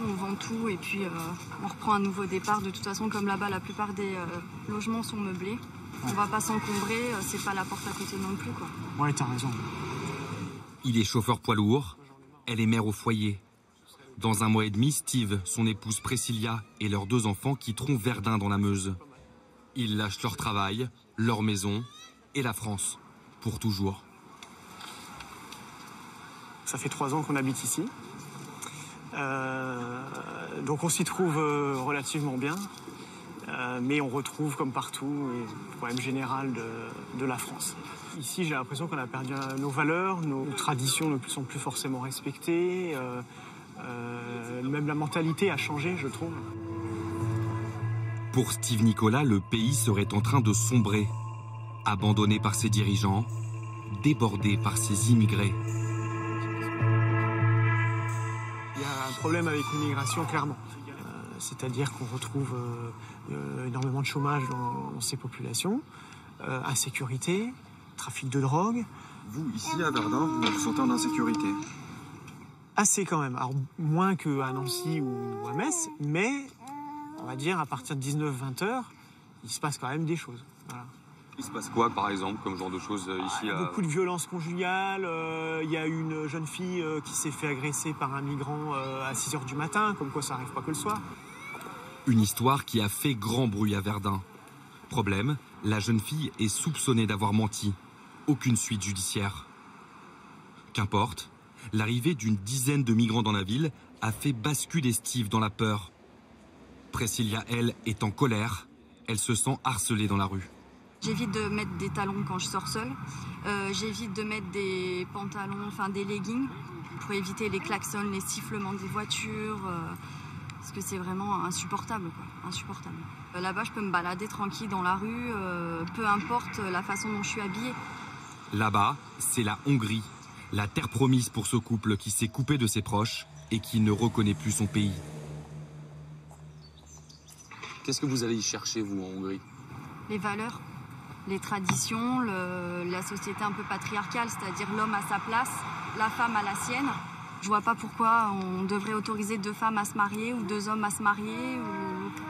On vend tout et puis on reprend un nouveau départ. De toute façon, comme là-bas, la plupart des logements sont meublés. On va pas s'encombrer, c'est pas la porte à côté non plus, quoi. Ouais, t'as raison. Il est chauffeur poids lourd, elle est mère au foyer. Dans un mois et demi, Steve, son épouse Priscilla et leurs 2 enfants quitteront Verdun dans la Meuse. Ils lâchent leur travail, leur maison et la France, pour toujours. Ça fait 3 ans qu'on habite ici. Donc on s'y trouve relativement bien. Mais on retrouve, comme partout, le problème général de la France. Ici, j'ai l'impression qu'on a perdu nos valeurs, nos traditions ne sont plus forcément respectées. Même la mentalité a changé, je trouve. Pour Steve Nicolas, le pays serait en train de sombrer. Abandonné par ses dirigeants, débordé par ses immigrés. Il y a un problème avec l'immigration, clairement. C'est-à-dire qu'on retrouve énormément de chômage dans ces populations, insécurité, trafic de drogue. Vous, ici à Verdun, vous vous sentez en insécurité? Assez quand même. Alors, moins qu'à Nancy ou à Metz, mais on va dire à partir de 19-20 heures, il se passe quand même des choses. Voilà. Il se passe quoi, par exemple, comme genre de choses ici Beaucoup de violences conjugales. Il y a une jeune fille qui s'est fait agresser par un migrant à 6 heures du matin, comme quoi ça n'arrive pas que le soir. Une histoire qui a fait grand bruit à Verdun. Problème, la jeune fille est soupçonnée d'avoir menti. Aucune suite judiciaire. Qu'importe, l'arrivée d'une dizaine de migrants dans la ville a fait basculer Steve dans la peur. Priscilla, elle, est en colère. Elle se sent harcelée dans la rue. J'évite de mettre des talons quand je sors seule. J'évite de mettre des pantalons, enfin des leggings, pour éviter les klaxons, les sifflements des voitures. Parce que c'est vraiment insupportable, quoi. Insupportable. Là-bas, je peux me balader tranquille dans la rue, peu importe la façon dont je suis habillée. Là-bas, c'est la Hongrie, la terre promise pour ce couple qui s'est coupé de ses proches et qui ne reconnaît plus son pays. Qu'est-ce que vous allez y chercher, vous, en Hongrie? Les valeurs, les traditions, la société un peu patriarcale, c'est-à-dire l'homme à sa place, la femme à la sienne. Je vois pas pourquoi on devrait autoriser 2 femmes à se marier ou 2 hommes à se marier.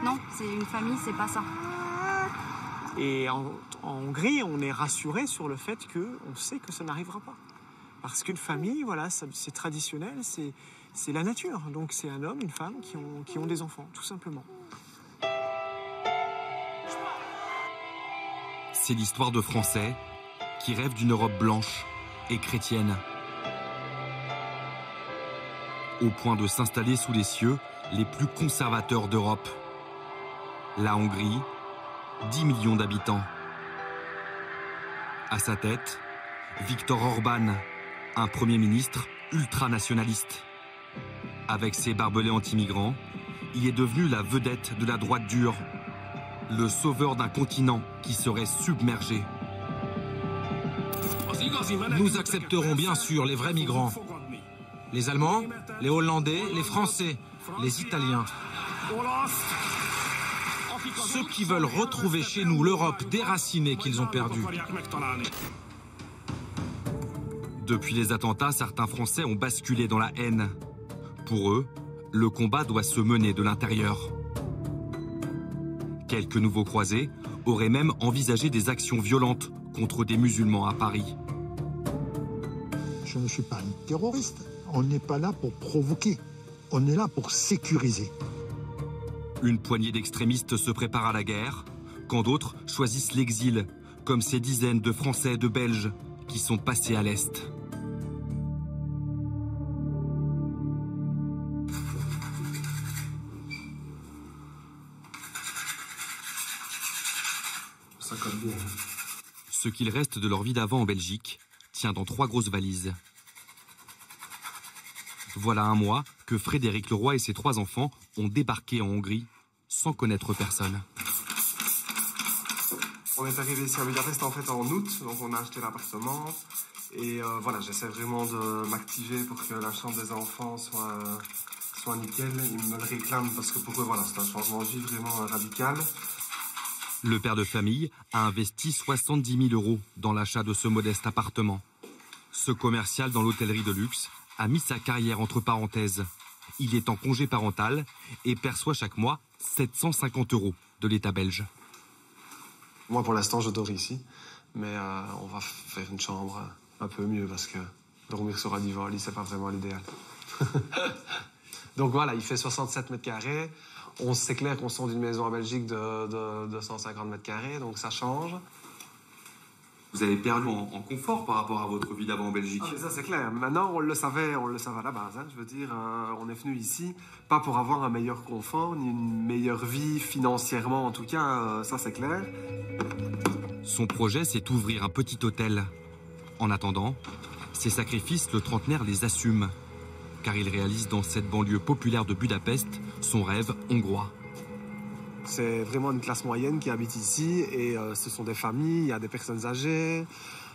Non, c'est une famille, c'est pas ça. Et en Hongrie, on est rassuré sur le fait qu'on sait que ça n'arrivera pas. Parce qu'une famille, voilà, c'est traditionnel, c'est la nature. Donc c'est un homme, une femme qui ont des enfants, tout simplement. C'est l'histoire de Français qui rêvent d'une Europe blanche et chrétienne. Au point de s'installer sous les cieux les plus conservateurs d'Europe. La Hongrie, 10 millions d'habitants. À sa tête, Viktor Orban, un Premier ministre ultranationaliste. Avec ses barbelés anti-migrants, il est devenu la vedette de la droite dure, le sauveur d'un continent qui serait submergé. Nous accepterons bien sûr les vrais migrants. Les Allemands, les Hollandais, les Français, les Italiens. Ceux qui veulent retrouver chez nous l'Europe déracinée qu'ils ont perdue. Depuis les attentats, certains Français ont basculé dans la haine. Pour eux, le combat doit se mener de l'intérieur. Quelques nouveaux croisés auraient même envisagé des actions violentes contre des musulmans à Paris. Je ne suis pas un terroriste. On n'est pas là pour provoquer. On est là pour sécuriser. Une poignée d'extrémistes se prépare à la guerre, quand d'autres choisissent l'exil, comme ces dizaines de Français et de Belges qui sont passés à l'Est. Ça colle bien. Ce qu'il reste de leur vie d'avant en Belgique tient dans 3 grosses valises. Voilà un mois que Frédéric Leroy et ses 3 enfants ont débarqué en Hongrie sans connaître personne. On est arrivé ici à Budapest en fait en août, donc on a acheté l'appartement. Et voilà, j'essaie vraiment de m'activer pour que la chambre des enfants soit nickel. Ils me le réclament parce que pour eux, voilà, c'est un changement de vie vraiment radical. Le père de famille a investi 70 000 € dans l'achat de ce modeste appartement. Ce commercial dans l'hôtellerie de luxe a mis sa carrière entre parenthèses Il est en congé parental et perçoit chaque mois 750 € de l'État belge. Moi, pour l'instant, je dors ici. Mais on va faire une chambre un peu mieux parce que dormir sur un divan au lit, c'est pas vraiment l'idéal. Donc voilà, il fait 67 mètres carrés. C'est clair qu'on sort d'une maison en Belgique de 150 mètres carrés, donc ça change. Vous avez perdu en confort par rapport à votre vie d'avant en Belgique. Ah, mais ça c'est clair. Maintenant, on le savait à la base. Hein. Je veux dire, on est venu ici, pas pour avoir un meilleur confort, ni une meilleure vie financièrement en tout cas, ça c'est clair. Son projet, c'est ouvrir un petit hôtel. En attendant, ses sacrifices, le trentenaire les assume, car il réalise dans cette banlieue populaire de Budapest son rêve hongrois. C'est vraiment une classe moyenne qui habite ici et ce sont des familles, il y a des personnes âgées.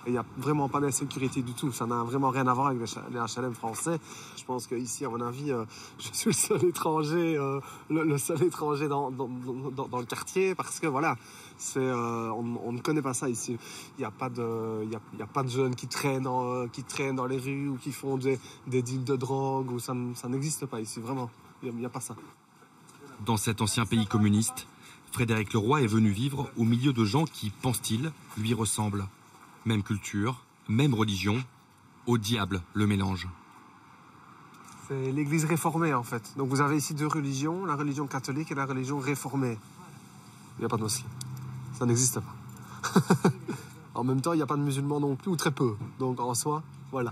Il n'y a vraiment pas d'insécurité du tout. Ça n'a vraiment rien à voir avec les HLM français. Je pense qu'ici, à mon avis, je suis le seul étranger, le seul étranger dans le quartier parce que voilà, on ne connaît pas ça ici. Il n'y a pas de jeunes qui traînent dans les rues ou qui font des deals de drogue. Ou ça n'existe pas ici, vraiment. Il n'y a pas ça. Dans cet ancien pays communiste, Frédéric Leroy est venu vivre au milieu de gens qui, pense-t-il, lui ressemblent. Même culture, même religion, au diable le mélange. C'est l'église réformée en fait. Donc vous avez ici deux religions, la religion catholique et la religion réformée. Il n'y a pas de mosquée. Ça n'existe pas. En même temps, il n'y a pas de musulmans non plus, ou très peu. Donc en soi, voilà.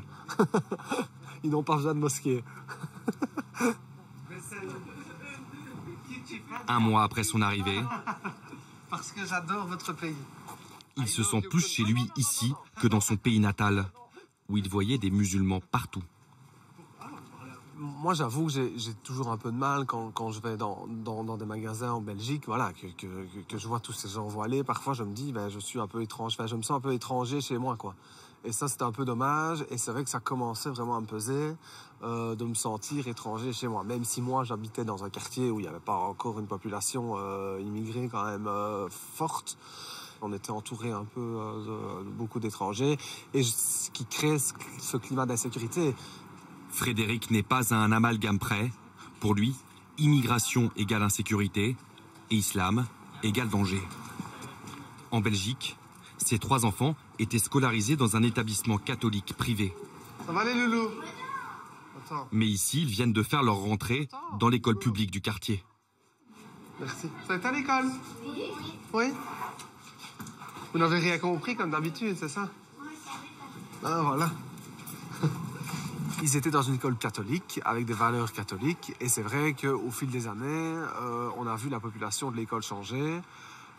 Ils n'ont pas besoin de mosquée. Un mois après son arrivée, Parce que j'adore votre pays. il se sent plus chez lui ici que dans son pays natal, où il voyait des musulmans partout. Moi, j'avoue que j'ai toujours un peu de mal quand je vais dans des magasins en Belgique, voilà, que je vois tous ces gens voilés. Parfois, je me dis, je suis un peu étrange, je me sens un peu étranger chez moi, quoi. Et ça, c'était un peu dommage. Et c'est vrai que ça commençait vraiment à me peser de me sentir étranger chez moi. Même si moi, j'habitais dans un quartier où il n'y avait pas encore une population immigrée quand même forte. On était entouré un peu de beaucoup d'étrangers. Et ce qui crée ce climat d'insécurité. Frédéric n'est pas à un amalgame près. Pour lui, immigration égale insécurité et islam égale danger. En Belgique, ses 3 enfants étaient scolarisés dans un établissement catholique privé. Ça va les loulous? Attends. Mais ici, ils viennent de faire leur rentrée dans l'école publique du quartier. Merci. Vous êtes à l'école? Oui. Vous n'avez rien compris comme d'habitude, c'est ça? Ah, voilà. Ils étaient dans une école catholique, avec des valeurs catholiques. Et c'est vrai qu'au fil des années, on a vu la population de l'école changer.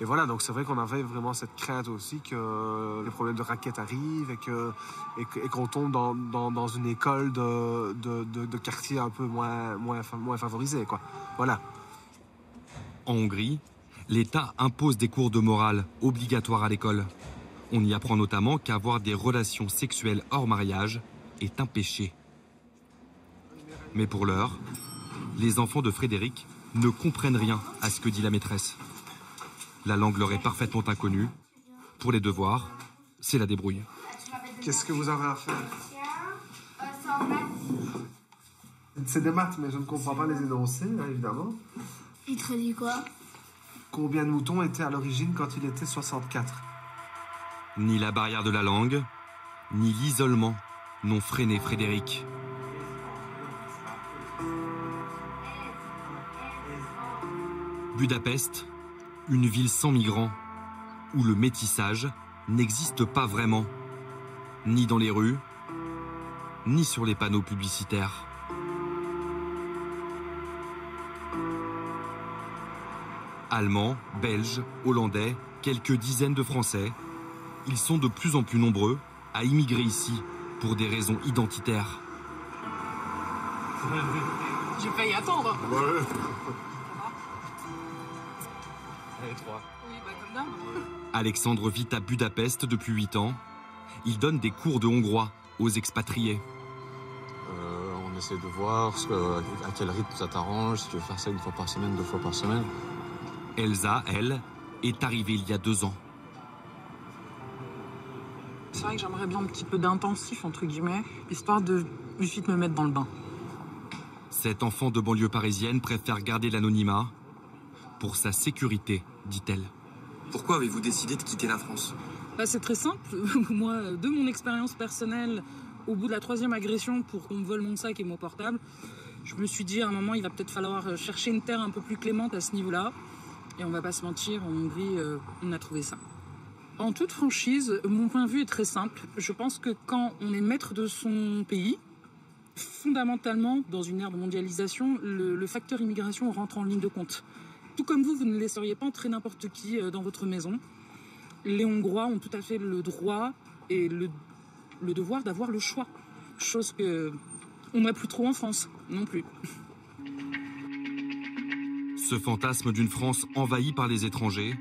Et voilà, donc c'est vrai qu'on avait vraiment cette crainte aussi que les problèmes de raquettes arrivent et qu'on tombe dans une école de quartier un peu moins favorisé, quoi. Voilà. En Hongrie, l'État impose des cours de morale obligatoires à l'école. On y apprend notamment qu'avoir des relations sexuelles hors mariage est un péché. Mais pour l'heure, les enfants de Frédéric ne comprennent rien à ce que dit la maîtresse. La langue leur est parfaitement inconnue. Pour les devoirs, c'est la débrouille. Qu'est-ce que vous avez à faire? C'est des maths, mais je ne comprends pas les énoncés, évidemment. Il te dit quoi? Combien de moutons étaient à l'origine quand il était 64? Ni la barrière de la langue, ni l'isolement n'ont freiné Frédéric. Budapest, une ville sans migrants, où le métissage n'existe pas vraiment, ni dans les rues, ni sur les panneaux publicitaires. Allemands, Belges, Hollandais, quelques dizaines de Français, ils sont de plus en plus nombreux à immigrer ici pour des raisons identitaires. Je vais y attendre. Ouais. Allez, 3. Oui, comme d'hab. Alexandre vit à Budapest depuis 8 ans. Il donne des cours de hongrois aux expatriés. On essaie de voir à quel rythme ça t'arrange, si tu veux faire ça 1 fois par semaine, 2 fois par semaine. Elsa, elle, est arrivée il y a 2 ans. C'est vrai que j'aimerais bien un petit peu d'intensif, entre guillemets, histoire de vite me mettre dans le bain. Cette enfant de banlieue parisienne préfère garder l'anonymat pour sa sécurité, dit-elle. Pourquoi avez-vous décidé de quitter la France? C'est très simple. Moi, de mon expérience personnelle, au bout de la 3e agression pour qu'on me vole mon sac et mon portable, je me suis dit à un moment, il va peut-être falloir chercher une terre un peu plus clémente à ce niveau-là. Et on va pas se mentir, en Hongrie, on a trouvé ça. En toute franchise, mon point de vue est très simple. Je pense que quand on est maître de son pays, fondamentalement, dans une ère de mondialisation, le facteur immigration rentre en ligne de compte. Tout comme vous ne laisseriez pas entrer n'importe qui dans votre maison. Les Hongrois ont tout à fait le droit et le devoir d'avoir le choix. Chose que on n'a plus trop en France, non plus. Ce fantasme d'une France envahie par les étrangers,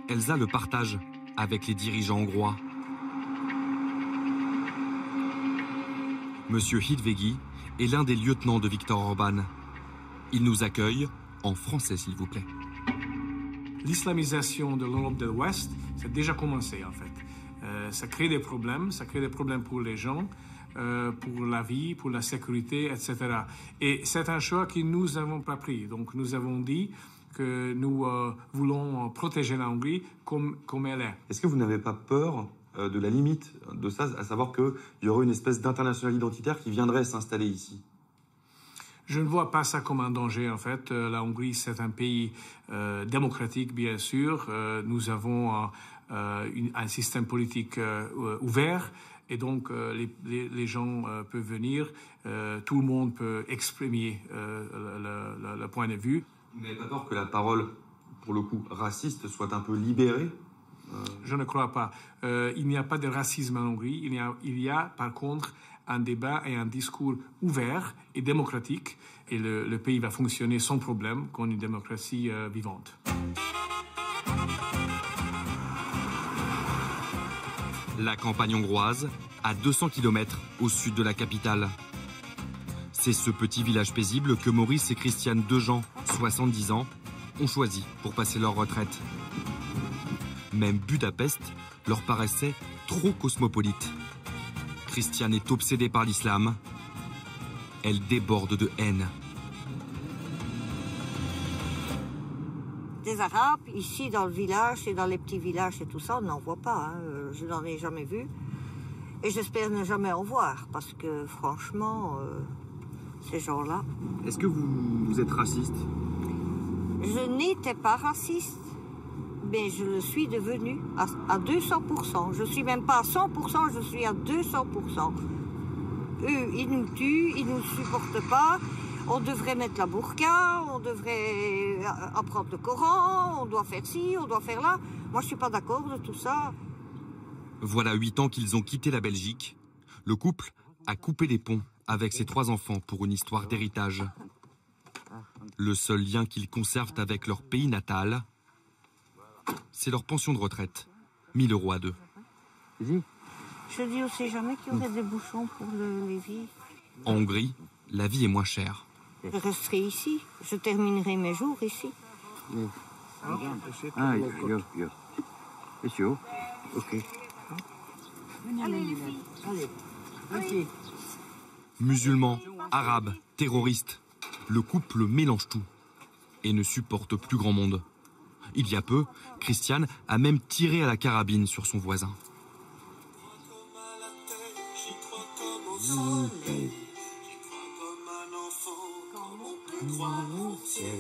Elsa le partage avec les dirigeants hongrois. Monsieur Hidvégi est l'un des lieutenants de Viktor Orban. Il nous accueille en français, s'il vous plaît. L'islamisation de l'Europe de l'Ouest, ça a déjà commencé en fait. Ça crée des problèmes pour les gens, pour la vie, pour la sécurité, etc. Et c'est un choix que nous n'avons pas pris. Donc nous avons dit que nous voulons protéger la Hongrie comme elle est. Est-ce que vous n'avez pas peur de la limite de ça, à savoir qu'il y aurait une espèce d'international identitaire qui viendrait s'installer ici? Je ne vois pas ça comme un danger, en fait. La Hongrie, c'est un pays démocratique, bien sûr. Nous avons un système politique ouvert. Et donc, les gens peuvent venir. Tout le monde peut exprimer le point de vue. Vous n'avez pas peur que la parole, pour le coup, raciste, soit un peu libérée? Je ne crois pas. Il n'y a pas de racisme en Hongrie. Il y a par contre un débat et un discours ouvert et démocratique. Et le pays va fonctionner sans problème comme une démocratie vivante. La campagne hongroise, à 200 km au sud de la capitale. C'est ce petit village paisible que Maurice et Christiane Dejean, 70 ans, ont choisi pour passer leur retraite. Même Budapest leur paraissait trop cosmopolite. Christiane est obsédée par l'islam. Elle déborde de haine. Des Arabes, ici dans le village et dans les petits villages et tout ça, on n'en voit pas. Je n'en ai jamais vu. Et j'espère ne jamais en voir, parce que franchement, ces gens-là... Est-ce que vous êtes raciste? Je n'étais pas raciste, mais je le suis devenue à 200%. Je ne suis même pas à 100%, je suis à 200%. Eux, ils nous tuent, ils ne nous supportent pas. On devrait mettre la burqa, on devrait apprendre le Coran, on doit faire ci, on doit faire là. Moi, je ne suis pas d'accord de tout ça. Voilà 8 ans qu'ils ont quitté la Belgique. Le couple a coupé les ponts avec ses 3 enfants pour une histoire d'héritage. Le seul lien qu'ils conservent avec leur pays natal, c'est leur pension de retraite, 1 000 € à 2. Je dis aussi jamais qu'il y aurait des bouchons pour les vies. En Hongrie, la vie est moins chère. Je resterai ici, je terminerai mes jours ici. Musulmans, arabes, terroristes, le couple mélange tout et ne supporte plus grand monde. Il y a peu, Christiane a même tiré à la carabine sur son voisin.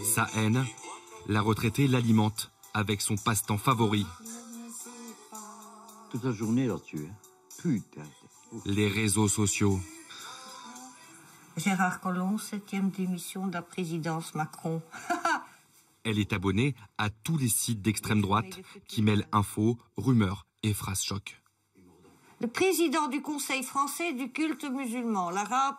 Sa haine, la retraitée l'alimente avec son passe-temps favori. Toute la journée là-dessus. Putain. Les réseaux sociaux. Gérard Collomb, 7e démission de la présidence Macron. Elle est abonnée à tous les sites d'extrême droite qui mêlent infos, rumeurs et phrases choc. Le président du Conseil français du culte musulman. L'arabe,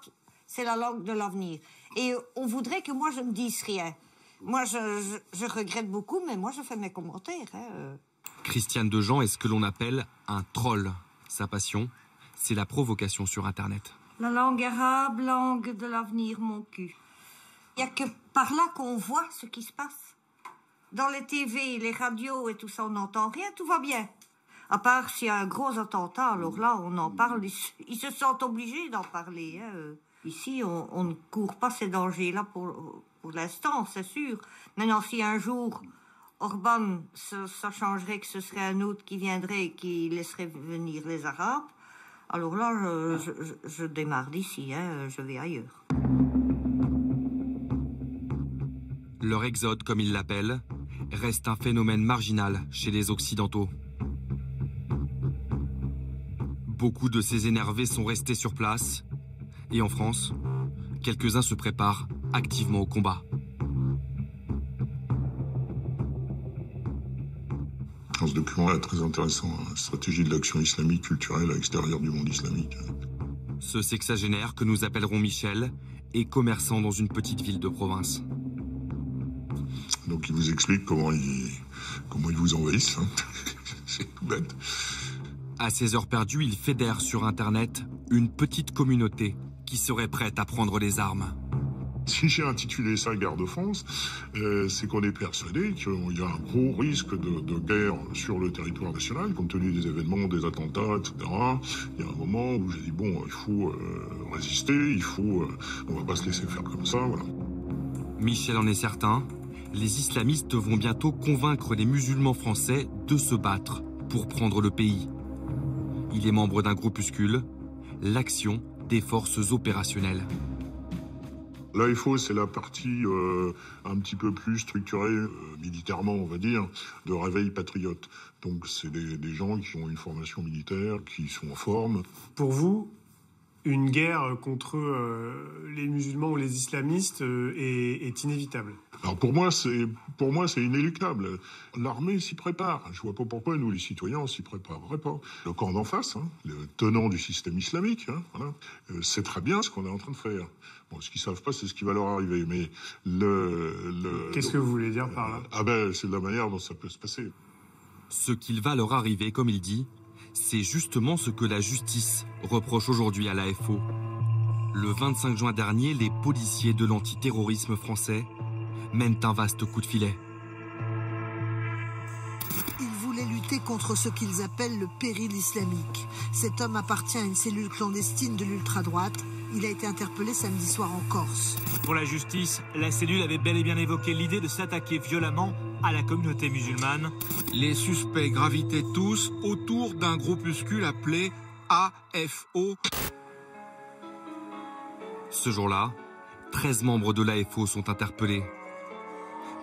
c'est la langue de l'avenir. Et on voudrait que moi, je ne dise rien. Moi, je regrette beaucoup, mais moi, je fais mes commentaires. Christiane Dejean est ce que l'on appelle un troll. Sa passion, c'est la provocation sur Internet. La langue arabe, langue de l'avenir, mon cul. Il n'y a que par là qu'on voit ce qui se passe. Dans les TV, les radios et tout ça, on n'entend rien, tout va bien. À part s'il y a un gros attentat, alors là, on en parle. Ils se sentent obligés d'en parler. Ici, on ne court pas ces dangers-là pour l'instant, c'est sûr. Maintenant, si un jour, Orban, ça changerait que ce serait un autre qui viendrait et qui laisserait venir les Arabes, alors là, je démarre d'ici, hein, je vais ailleurs. Leur exode, comme ils l'appellent, reste un phénomène marginal chez les Occidentaux. Beaucoup de ces énervés sont restés sur place. Et en France, quelques-uns se préparent activement au combat. Ce document est très intéressant, la stratégie de l'action islamique culturelle à l'extérieur du monde islamique. Ce sexagénaire que nous appellerons Michel est commerçant dans une petite ville de province. Donc il vous explique comment ils vous envahissent. Hein. C'est tout bête. À ses heures perdues, il fédère sur Internet une petite communauté qui serait prête à prendre les armes. Si j'ai intitulé ça Guerre de France, c'est qu'on est persuadé qu'il y a un gros risque de guerre sur le territoire national, compte tenu des événements, des attentats, etc. Il y a un moment où j'ai dit, bon, il faut résister, on va pas se laisser faire comme ça, voilà. Michel en est certain, les islamistes vont bientôt convaincre les musulmans français de se battre pour prendre le pays. Il est membre d'un groupuscule, l'Action des forces opérationnelles. L'AFO, c'est la partie un petit peu plus structurée, militairement, on va dire, de réveil patriote. Donc c'est des gens qui ont une formation militaire, qui sont en forme. Pour vous, une guerre contre les musulmans ou les islamistes est inévitable? Alors pour moi, c'est inéluctable. L'armée s'y prépare. Je vois pas pourquoi nous, les citoyens, on s'y préparerait pas. Le camp d'en face, hein, le tenant du système islamique, hein, voilà, c'est très bien ce qu'on est en train de faire. Bon, ce qu'ils savent pas, c'est ce qui va leur arriver. Mais Qu'est-ce que vous voulez dire par là? Ah ben, c'est de la manière dont ça peut se passer. Ce qu'il va leur arriver, comme il dit, c'est justement ce que la justice reproche aujourd'hui à l'AFO. Le 25 juin dernier, les policiers de l'antiterrorisme français mènent un vaste coup de filet. Ils voulaient lutter contre ce qu'ils appellent le péril islamique. Cet homme appartient à une cellule clandestine de l'ultra-droite. Il a été interpellé samedi soir en Corse. Pour la justice, la cellule avait bel et bien évoqué l'idée de s'attaquer violemment à la communauté musulmane. Les suspects gravitaient tous autour d'un groupuscule appelé AFO. Ce jour-là, 13 membres de l'AFO sont interpellés.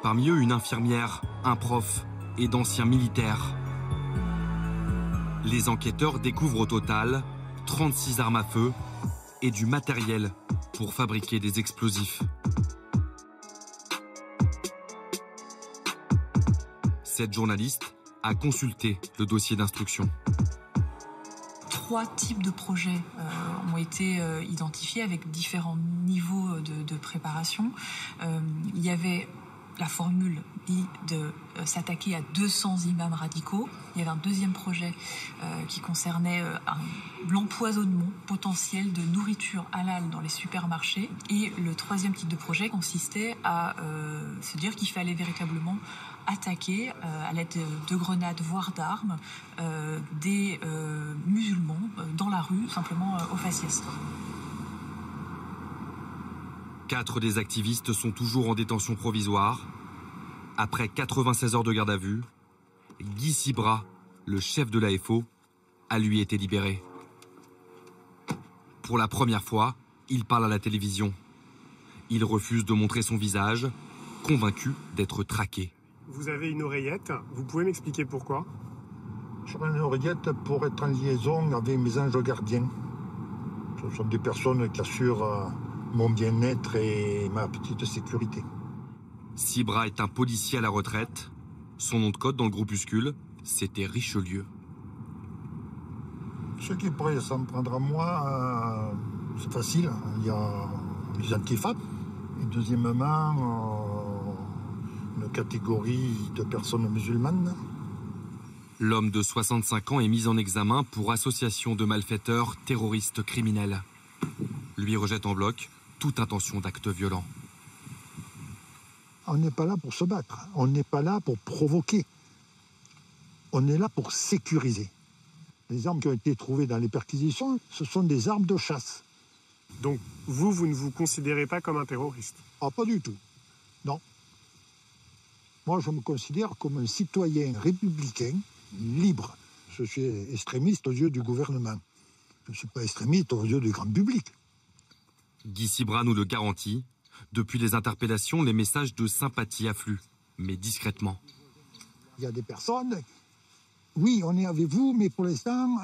Parmi eux, une infirmière, un prof et d'anciens militaires. Les enquêteurs découvrent au total 36 armes à feu et du matériel pour fabriquer des explosifs. Cette journaliste a consulté le dossier d'instruction. 3 types de projets ont été identifiés avec différents niveaux de préparation. Il y avait la formule de s'attaquer à 200 imams radicaux. Il y avait un deuxième projet qui concernait l'empoisonnement potentiel de nourriture halal dans les supermarchés. Et le troisième type de projet consistait à se dire qu'il fallait véritablement attaquer à l'aide de grenades, voire d'armes, des musulmans dans la rue, simplement au faciès. 4 des activistes sont toujours en détention provisoire. Après 96 heures de garde à vue, Guy Sibra, le chef de l'AFO, a lui été libéré. Pour la première fois, il parle à la télévision. Il refuse de montrer son visage, convaincu d'être traqué. Vous avez une oreillette, vous pouvez m'expliquer pourquoi? J'aurai une oreillette pour être en liaison avec mes anges gardiens. Ce sont des personnes qui assurent mon bien-être et ma petite sécurité. Sibra est un policier à la retraite. Son nom de code dans le groupuscule, c'était Richelieu. Ce qui pourrait s'en prendre à moi, c'est facile. Il y a les antifas. Et deuxièmement, une catégorie de personnes musulmanes. L'homme de 65 ans est mis en examen pour association de malfaiteurs terroristes criminels. Lui rejette en bloc toute intention d'acte violent. On n'est pas là pour se battre, on n'est pas là pour provoquer. On est là pour sécuriser. Les armes qui ont été trouvées dans les perquisitions, ce sont des armes de chasse. Donc vous ne vous considérez pas comme un terroriste? Ah, pas du tout. Non. Moi, je me considère comme un citoyen républicain, libre. Je suis extrémiste aux yeux du gouvernement. Je ne suis pas extrémiste aux yeux du grand public. Guy Sibra nous le garantit. Depuis les interpellations, les messages de sympathie affluent, mais discrètement. Il y a des personnes, oui, on est avec vous, mais pour l'instant,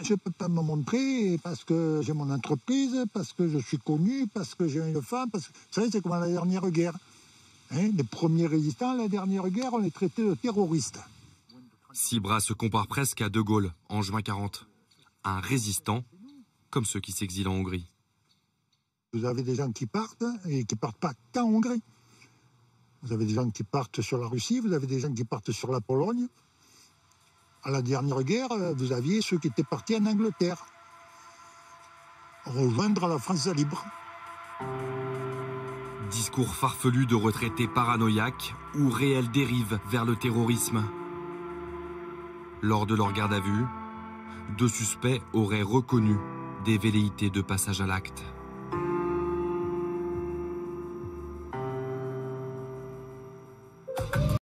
je ne peux pas me montrer parce que j'ai mon entreprise, parce que je suis connu, parce que j'ai une femme. Parce que, vous savez, c'est comme à la dernière guerre. Hein, les premiers résistants à la dernière guerre, on les traitait de terroristes. Sibra se compare presque à De Gaulle en juin 40. Un résistant, comme ceux qui s'exilent en Hongrie. Vous avez des gens qui partent et qui ne partent pas qu'en Hongrie. Vous avez des gens qui partent sur la Russie, vous avez des gens qui partent sur la Pologne. À la dernière guerre, vous aviez ceux qui étaient partis en Angleterre, rejoindre la France libre. Discours farfelu de retraités paranoïaques ou réelle dérive vers le terrorisme. Lors de leur garde à vue, 2 suspects auraient reconnu des velléités de passage à l'acte.